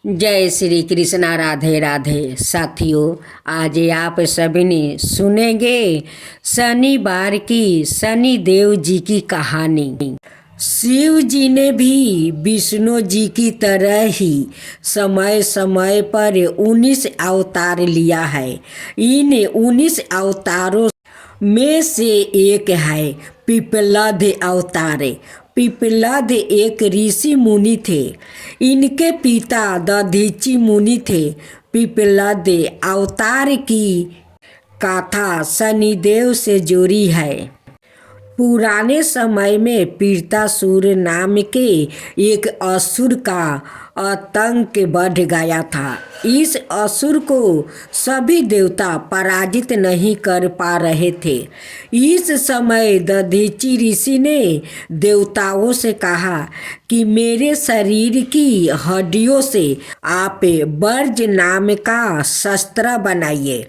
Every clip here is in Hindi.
जय श्री कृष्णा। राधे राधे साथियों, आज आप सभी ने सुनेंगे शनिवार की शनि देव जी की कहानी। शिव जी ने भी विष्णु जी की तरह ही समय समय पर 19 अवतार लिया है। इन 19 अवतारों में से एक है पिपलाद अवतार। पिपलाद एक ऋषि मुनि थे। इनके पिता दधीची मुनि थे। पिपलाद अवतार की गाथा शनिदेव से जुड़ी है। पुराने समय में पीड़तासुर नाम के एक असुर का आतंक बढ़ गया था। इस असुर को सभी देवता पराजित नहीं कर पा रहे थे। इस समय दधीची ऋषि ने देवताओं से कहा कि मेरे शरीर की हड्डियों से आप वर्ज नाम का शस्त्र बनाइए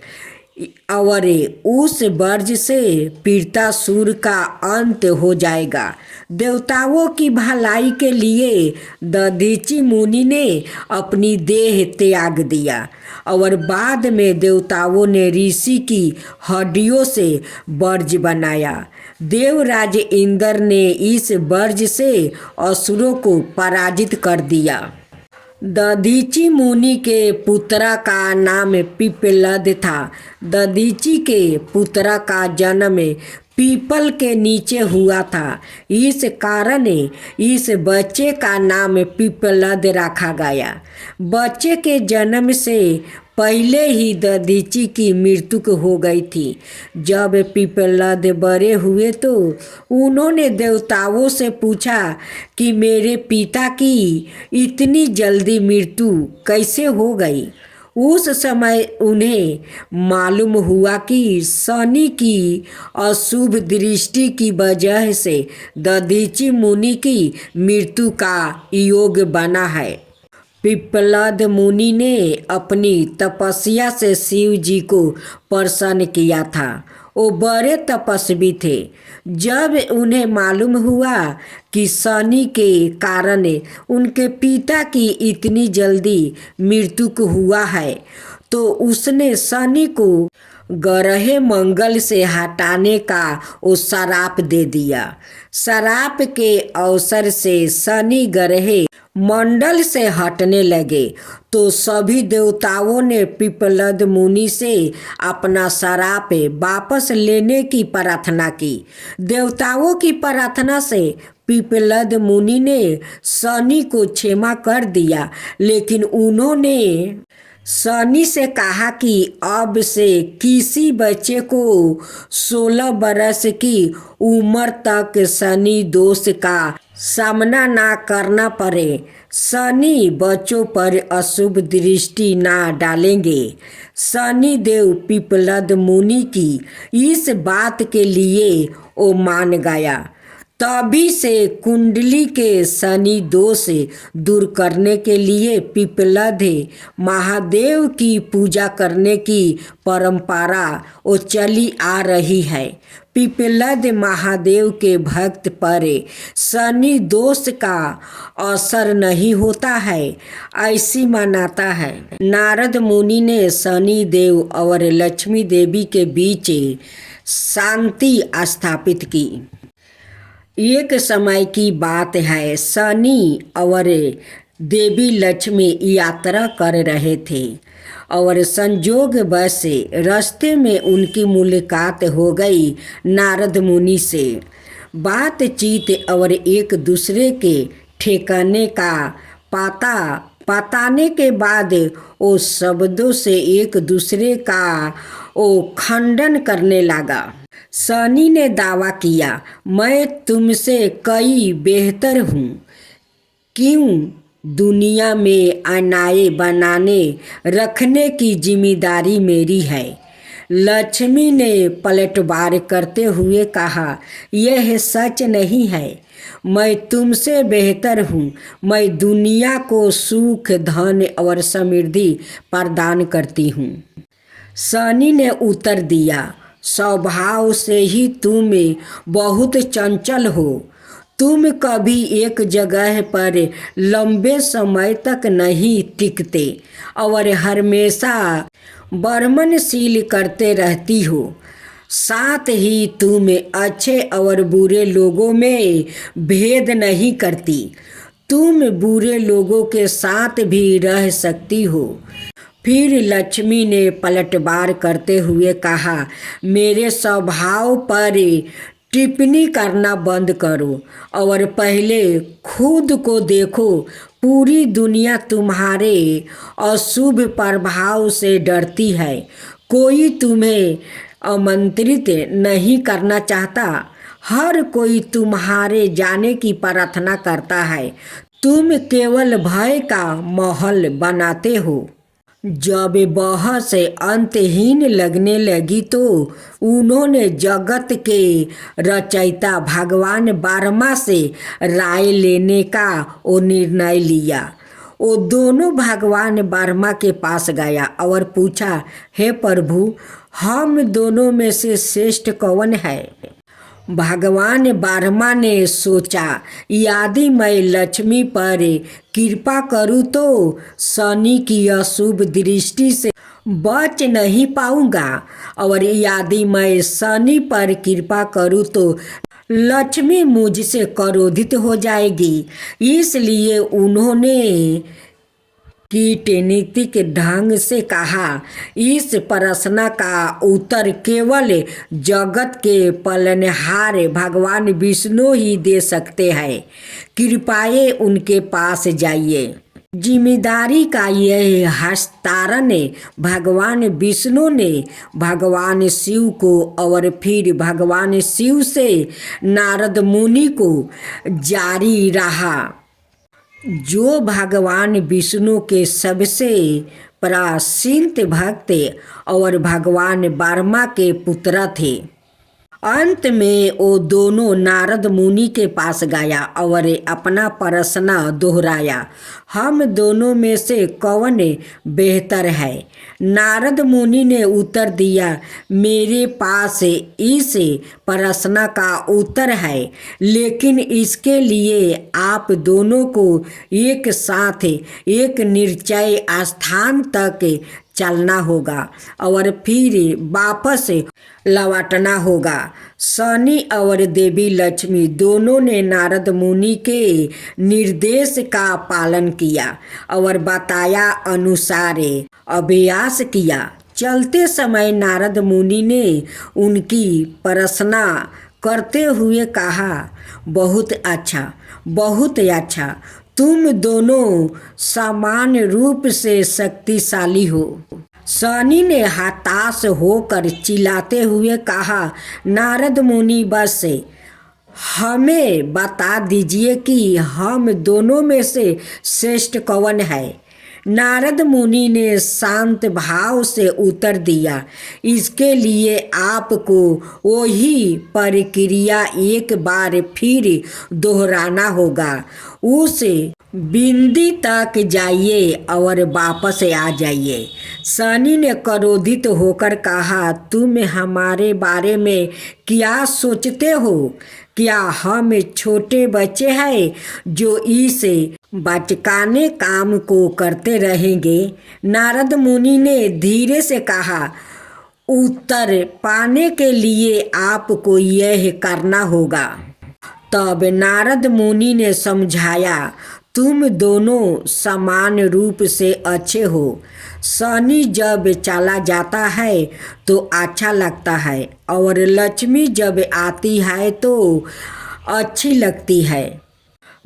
और उस वर्ज से पीड़तासुर का अंत हो जाएगा। देवताओं की भलाई के लिए दधीची मुनि ने अपनी देह त्याग दिया और बाद में देवताओं ने ऋषि की हड्डियों से वर्ज बनाया। देवराज इंद्र ने इस वर्ज से असुरों को पराजित कर दिया। दधीची मुनि के पुत्रा का नाम पिपलाद था। दधीची के पुत्रा का जन्म पीपल के नीचे हुआ था। इस कारण इस बच्चे का नाम पिपलाद रखा गया। बच्चे के जन्म से पहले ही दधीची की मृत्यु हो गई थी। जब पिपलाद बड़े हुए तो उन्होंने देवताओं से पूछा कि मेरे पिता की इतनी जल्दी मृत्यु कैसे हो गई। उस समय उन्हें मालूम हुआ कि शनि की अशुभ दृष्टि की वजह से दधीची मुनि की मृत्यु का योग बना है। पिपलाद मुनि ने अपनी तपस्या से शिव जी को प्रसन्न किया था। वो बड़े तपस्वी थे। जब उन्हें मालूम हुआ कि शनि के कारण उनके पिता की इतनी जल्दी मृत्यु हुआ है तो उसने शनि को ग्रह मंगल से हटाने का वो श्राप दे दिया। श्राप के अवसर से शनि ग्रह मंडल से हटने लगे तो सभी देवताओं ने पिपलाद मुनि से अपना श्राप वापस लेने की प्रार्थना की। देवताओं की प्रार्थना से पिपलाद मुनि ने शनि को क्षमा कर दिया, लेकिन उन्होंने शनि से कहा कि अब से किसी बच्चे को 16 बरस की उम्र तक शनि दोष का सामना ना करना पड़े। शनि बच्चों पर अशुभ दृष्टि ना डालेंगे। शनि देव पिपलाद मुनि की इस बात के लिए वो मान गया। तभी से कुंडली के शनि दोष दूर करने के लिए पिपलाद महादेव की पूजा करने की परंपरा वो चली आ रही है। पिपलाद महादेव के भक्त पर शनि दोष का असर नहीं होता है, ऐसी मान्यता है। नारद मुनि ने शनि देव और लक्ष्मी देवी के बीच शांति स्थापित की। एक समय की बात है, शनि और देवी लक्ष्मी यात्रा कर रहे थे और संजोग बस रास्ते में उनकी मुलाकात हो गई नारद मुनि से। बातचीत और एक दूसरे के ठिकाने का बताने के बाद वो शब्दों से एक दूसरे का वो खंडन करने लगा। शनि ने दावा किया, मैं तुमसे कई बेहतर हूँ। क्यों? दुनिया में अन्याय बनाने रखने की जिम्मेदारी मेरी है। लक्ष्मी ने पलटवार करते हुए कहा, यह सच नहीं है। मैं तुमसे बेहतर हूँ। मैं दुनिया को सुख, धन और समृद्धि प्रदान करती हूँ। शनि ने उत्तर दिया, स्वभाव से ही तुम बहुत चंचल हो। तुम कभी एक जगह पर लंबे समय तक नहीं टिकते और हमेशा बर्मनशील करते रहती हो। साथ ही तुम अच्छे और बुरे लोगों में भेद नहीं करती। तुम बुरे लोगों के साथ भी रह सकती हो। फिर लक्ष्मी ने पलटवार करते हुए कहा, मेरे स्वभाव पर टिप्पणी करना बंद करो और पहले खुद को देखो। पूरी दुनिया तुम्हारे अशुभ प्रभाव से डरती है। कोई तुम्हें आमंत्रित नहीं करना चाहता। हर कोई तुम्हारे जाने की प्रार्थना करता है। तुम केवल भय का माहौल बनाते हो। जब बहस अंतहीन लगने लगी तो उन्होंने जगत के रचयिता भगवान ब्रह्मा से राय लेने का वो निर्णय लिया। वो दोनों भगवान ब्रह्मा के पास गया और पूछा, हे प्रभु, हम दोनों में से श्रेष्ठ कौन है? भगवान ब्रह्मा ने सोचा, यदि मैं लक्ष्मी पर कृपा करूं तो शनि की अशुभ दृष्टि से बच नहीं पाऊंगा और यदि मैं शनि पर कृपा करूं तो लक्ष्मी मुझसे क्रोधित हो जाएगी। इसलिए उन्होंने कीटनीतिक ढंग से कहा, इस प्रश्न का उत्तर केवल जगत के पालनहार भगवान विष्णु ही दे सकते हैं। कृपया उनके पास जाइए। जिम्मेदारी का यह हस्तांतरण भगवान विष्णु ने भगवान शिव को और फिर भगवान शिव से नारद मुनि को जारी रहा, जो भगवान विष्णु के सबसे प्रसिद्ध भक्त और भगवान ब्रह्मा के पुत्र थे। अंत में वो दोनों नारद मुनि के पास गया और अपना प्रश्न दोहराया, हम दोनों में से कौन बेहतर है? नारद मुनि ने उत्तर दिया, मेरे पास इस प्रश्न का उत्तर है, लेकिन इसके लिए आप दोनों को एक साथ एक निश्चय स्थान तक चलना होगा और फिर वापस लौटना होगा। शनि और देवी लक्ष्मी दोनों ने नारद मुनि के निर्देश का पालन किया और बताया अनुसार अभ्यास किया। चलते समय नारद मुनि ने उनकी प्रशंसा करते हुए कहा, बहुत अच्छा, बहुत अच्छा, तुम दोनों समान रूप से शक्तिशाली हो। शनि ने हताश होकर चिल्लाते हुए कहा, नारद मुनि, बस हमें बता दीजिए कि हम दोनों में से श्रेष्ठ कौन है। नारद मुनि ने शांत भाव से उत्तर दिया, इसके लिए आपको वही प्रक्रिया एक बार फिर दोहराना होगा। उस बिंदी तक जाइए और वापस आ जाइए। शनि ने क्रोधित होकर कहा, तुम हमारे बारे में क्या सोचते हो? क्या हम छोटे बच्चे हैं जो इस बचकाने काम को करते रहेंगे? नारद मुनि ने धीरे से कहा, उत्तर पाने के लिए आपको यह करना होगा। तब नारद मुनि ने समझाया, तुम दोनों समान रूप से अच्छे हो। शनि जब चला जाता है तो अच्छा लगता है और लक्ष्मी जब आती है तो अच्छी लगती है।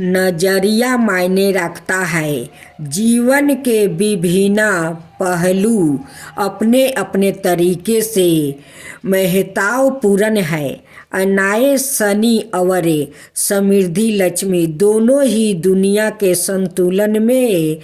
नजरिया मायने रखता है। जीवन के विभिन्न पहलू अपने अपने तरीके से महत्वपूर्ण है। अन्याय शनि और समृद्धि लक्ष्मी दोनों ही दुनिया के संतुलन में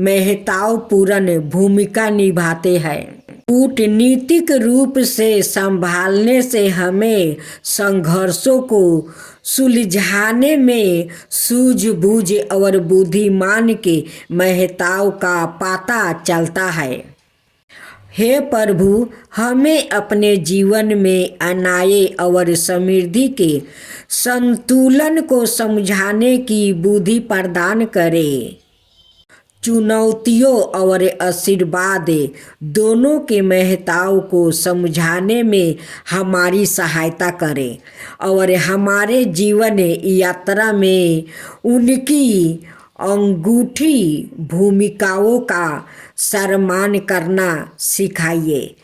महत्वपूर्ण भूमिका निभाते हैं। कूटनीतिक रूप से संभालने से हमें संघर्षों को सुलझाने में सूझबूझ और बुद्धिमान के महत्व का पता चलता है। हे प्रभु, हमें अपने जीवन में अन्याय और समृद्धि के संतुलन को समझाने की बुद्धि प्रदान करें। चुनौतियों और आशीर्वाद दोनों के महत्व को समझाने में हमारी सहायता करें और हमारे जीवन यात्रा में उनकी अंगूठी भूमिकाओं का सम्मान करना सिखाइए।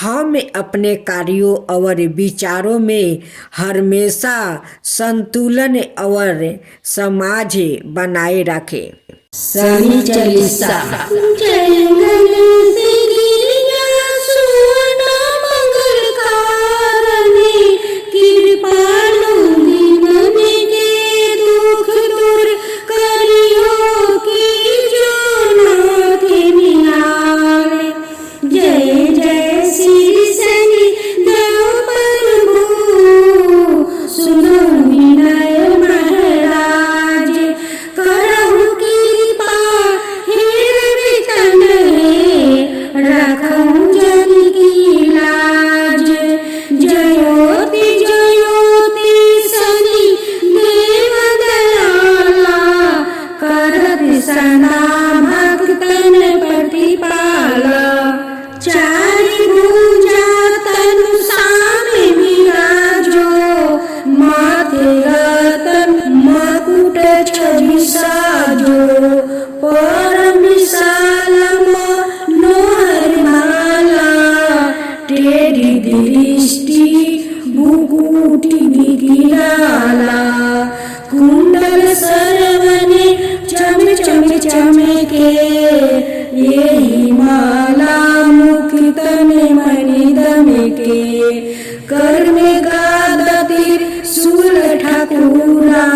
हम अपने कार्यों और विचारों में हमेशा संतुलन और समाज बनाए रखें। शनि चालीसा। जंगल से गिरिया सोना मंगल कारणे, कृपालु दीन के दुख दूर करियो की जो नाथ निहारे। जय जय श्री शनि देव प्रभु, सुनो विनय महाराज। करहु कृपा हेर वितन रखहु जन की लाज। जयोति जयोति शनि देव दयाला, करत सदा भक्तन प्रतिपाला। चारि भुजा तनु सामे विराजो, माथे रतन मकुट छवि साजो। परम विशाल मनोहर माला, टेढ़ी दृष्टि भुकुटी निराला। कुंडल सरवने चम चम चमके, यही माला मुख तने मणि दमके। कर में गादा तीर शूल ठाकुरा,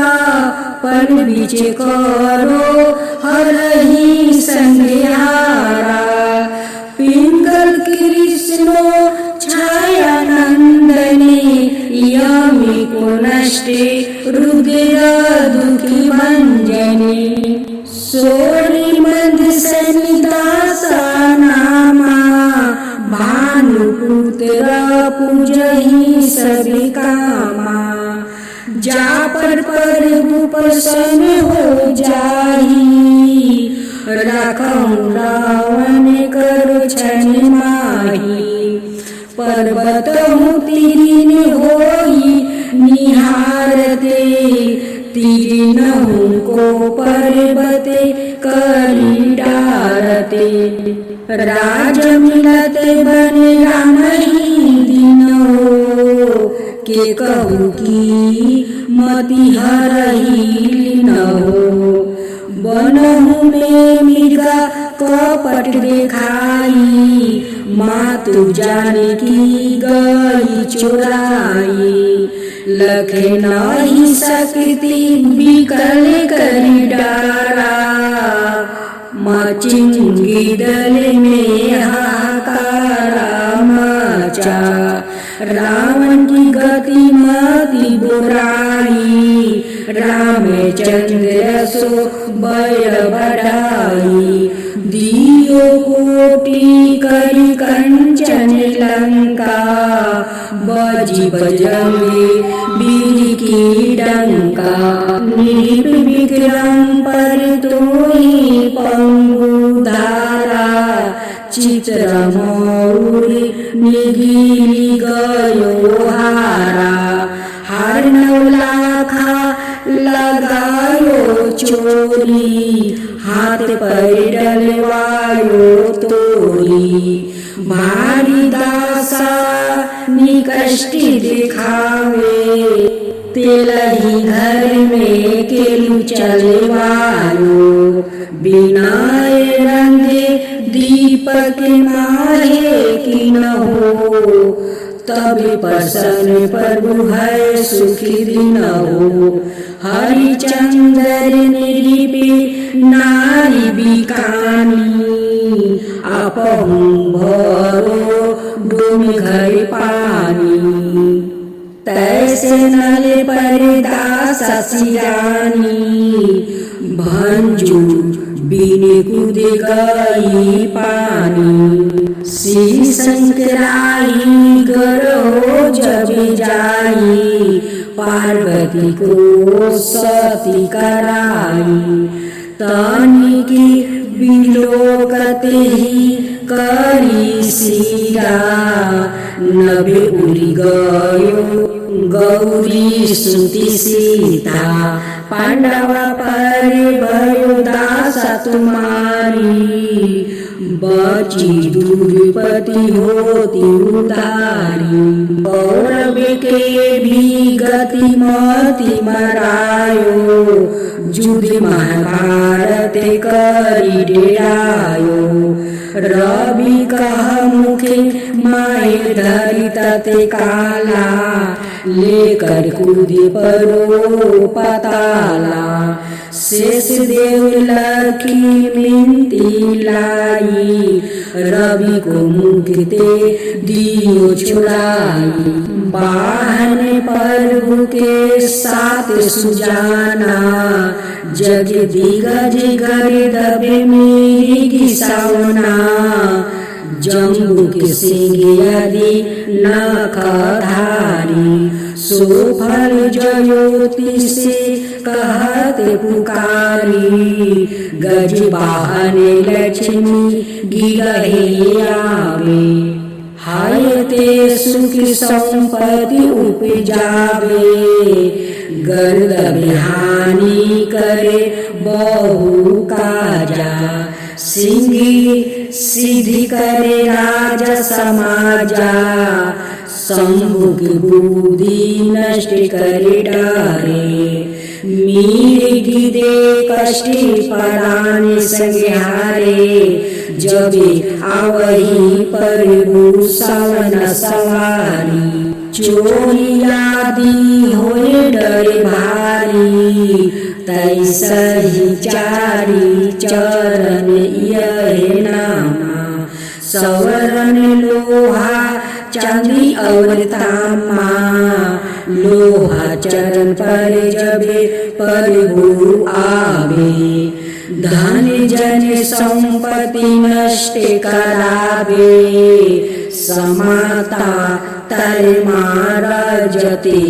पर बीच करो हरहि संहारा। पिंगल कृष्णो छाया नंदने, यमी को नष्टे रुद्र दुखी भंजने। सोरी मंद सनिदासा नामा, भानुपुत्र पूजहि सभी कामा। जा पर प्रभु प्रसन्न हो जाहि, राखहु रावण कर छन माहि। पर्वत तीरिन होई निहारते, तीरिनहु को पर्वत करी डारते। राज मिलत बन रामहि दिनो, के कहू की मति हरहि लीनहो। बनहु में मृगा कपट देखाई, मातु जानकी गई चुराई। लखे नहीं सकती विकल करी डारा, मचिंगी दल में हाहाकारा मचा। रावण की गति मति बुराई, रामचंद्र सो भय बढ़ाई। दियो कोटि करी कंचन लंका, बजी बजंगे वीर की डंका। नीप विक्रम पर तोहि पंगु धारा, चित्र मोर निगिरी गयो हारा। हर नौलाखा लगायो चोरी, हाथ पर डलवायो तोरी। भारी दासा निकष्टि दिखावे, तेलही घर में केलू चलवायो। बिना रंगे दीपक माहे की न हो, तब प्रसन्न प्रभु है सुखी दिन हो। हरिचंद्र निरीपी नारी बिकानी, आपहु भरो डूम घर पानी। तैसे नल पर दासा सिरानी, भंजू बिन कूद गई पानी। श्री शंकराई गरो जब जाई पार्वती को सती कराई तनिकी विलोकते ही करी सीरा नभे उड़ी गयो गौरी सुती सीता पांडवा परे भयो दासा तुम्हारी बची दुर्पति होती उतारी कौरव के भी गति मति मरायो युद्ध महाभारत करी डेरायो रवि कह मुखे माए धरी तते काला लेकर कूदे परो पताला शेष देव लखी मिनती लाई रवि को मुक्ते दियो छुड़ाई वाहन प्रभु के साथ सुजाना जग दिगज गर्दभे मेरी गिसावना जम्बू के सिंह आदि नखधारी सोफल ज्योति से कहते पुकारी गज वाहन लक्ष्मी गिरहे आवे हाय ते सुख संपत्ति उपजावे गर्दभ हानि करे बहु काजा सिंही सिद्धि करे राजा समाजा शंभु की बुद्धि नष्ट करे डारे मीर दे कष्टि पराने संहारे जबे आवही प्रभु सवन सवारी चोरी आदि होए डरे भारी तैसा ही चारी चरण यह नामा सवरण लोहा चांदी और तामा लोहा चरण पर जबे प्रभु आवे धन जन संपत्ति नष्ट करावे समाता तर महाराजते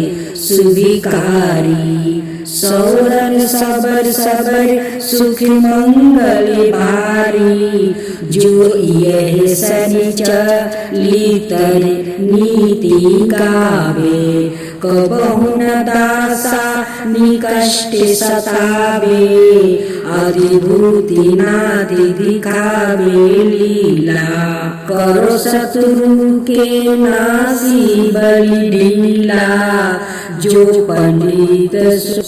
सुविकारी सौरन सबर सबर सुख मंगल भारी जो यह सनिचलितर नीति गावे कबहु न दासा निकष्ट सतावे अधिभूति नादि दिखावे लीला करो शत्रु के नासी बलि ढीला जो पंडित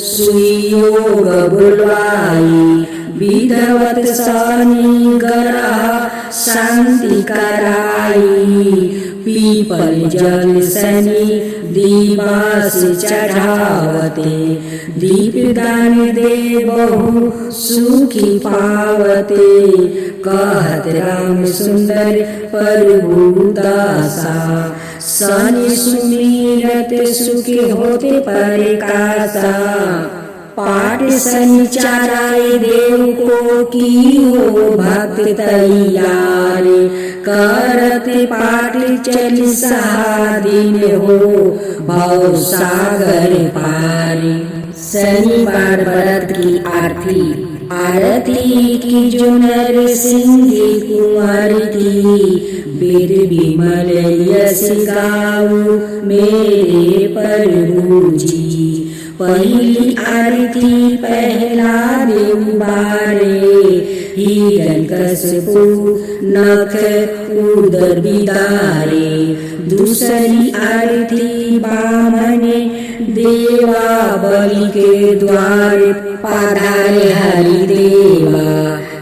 सुयोग बुलवाई विधवत शनि ग्रह शांति कराई पीपल जल शनि दिवस चढ़ावते दीपदान दे बहु सुखी पावते कहत राम सुंदर प्रभु दासा शनि सुमिरत सुखी होते परिकासा पाठ संचाराय देव को की हो भक्त तैयार करते पाठ चालीसा दिन हो भव सागर पार शनिवार व्रत की आरती की जो नर सिंह कुंवर की वेद विमल यश गाऊ मेरे प्रभु जी पहली आरती पहला देव बारे हिरण्यकशिपु नख उदर बिदारे दूसरी आरती बामने देवा बलि के द्वार पधारे हरिदेवा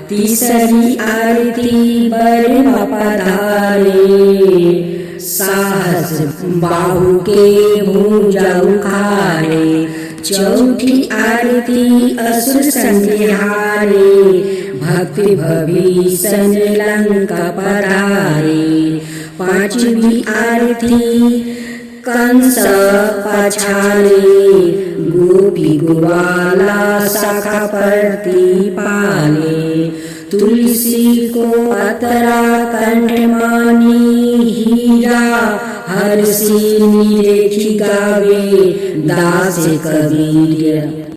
तीसरी आरती बर्मा पधारे साहस बाहु के भुजा उखारे चौथी आरती असुर संहारे भक्ति भविष्य लंका पधारे पांचवी आरती कंस पछारे गोपी गोवाला शाखा प्रति पाले तुलसी को अतरा कंठमानी हीरा, हर सीनी देखी गावे दास कबीर।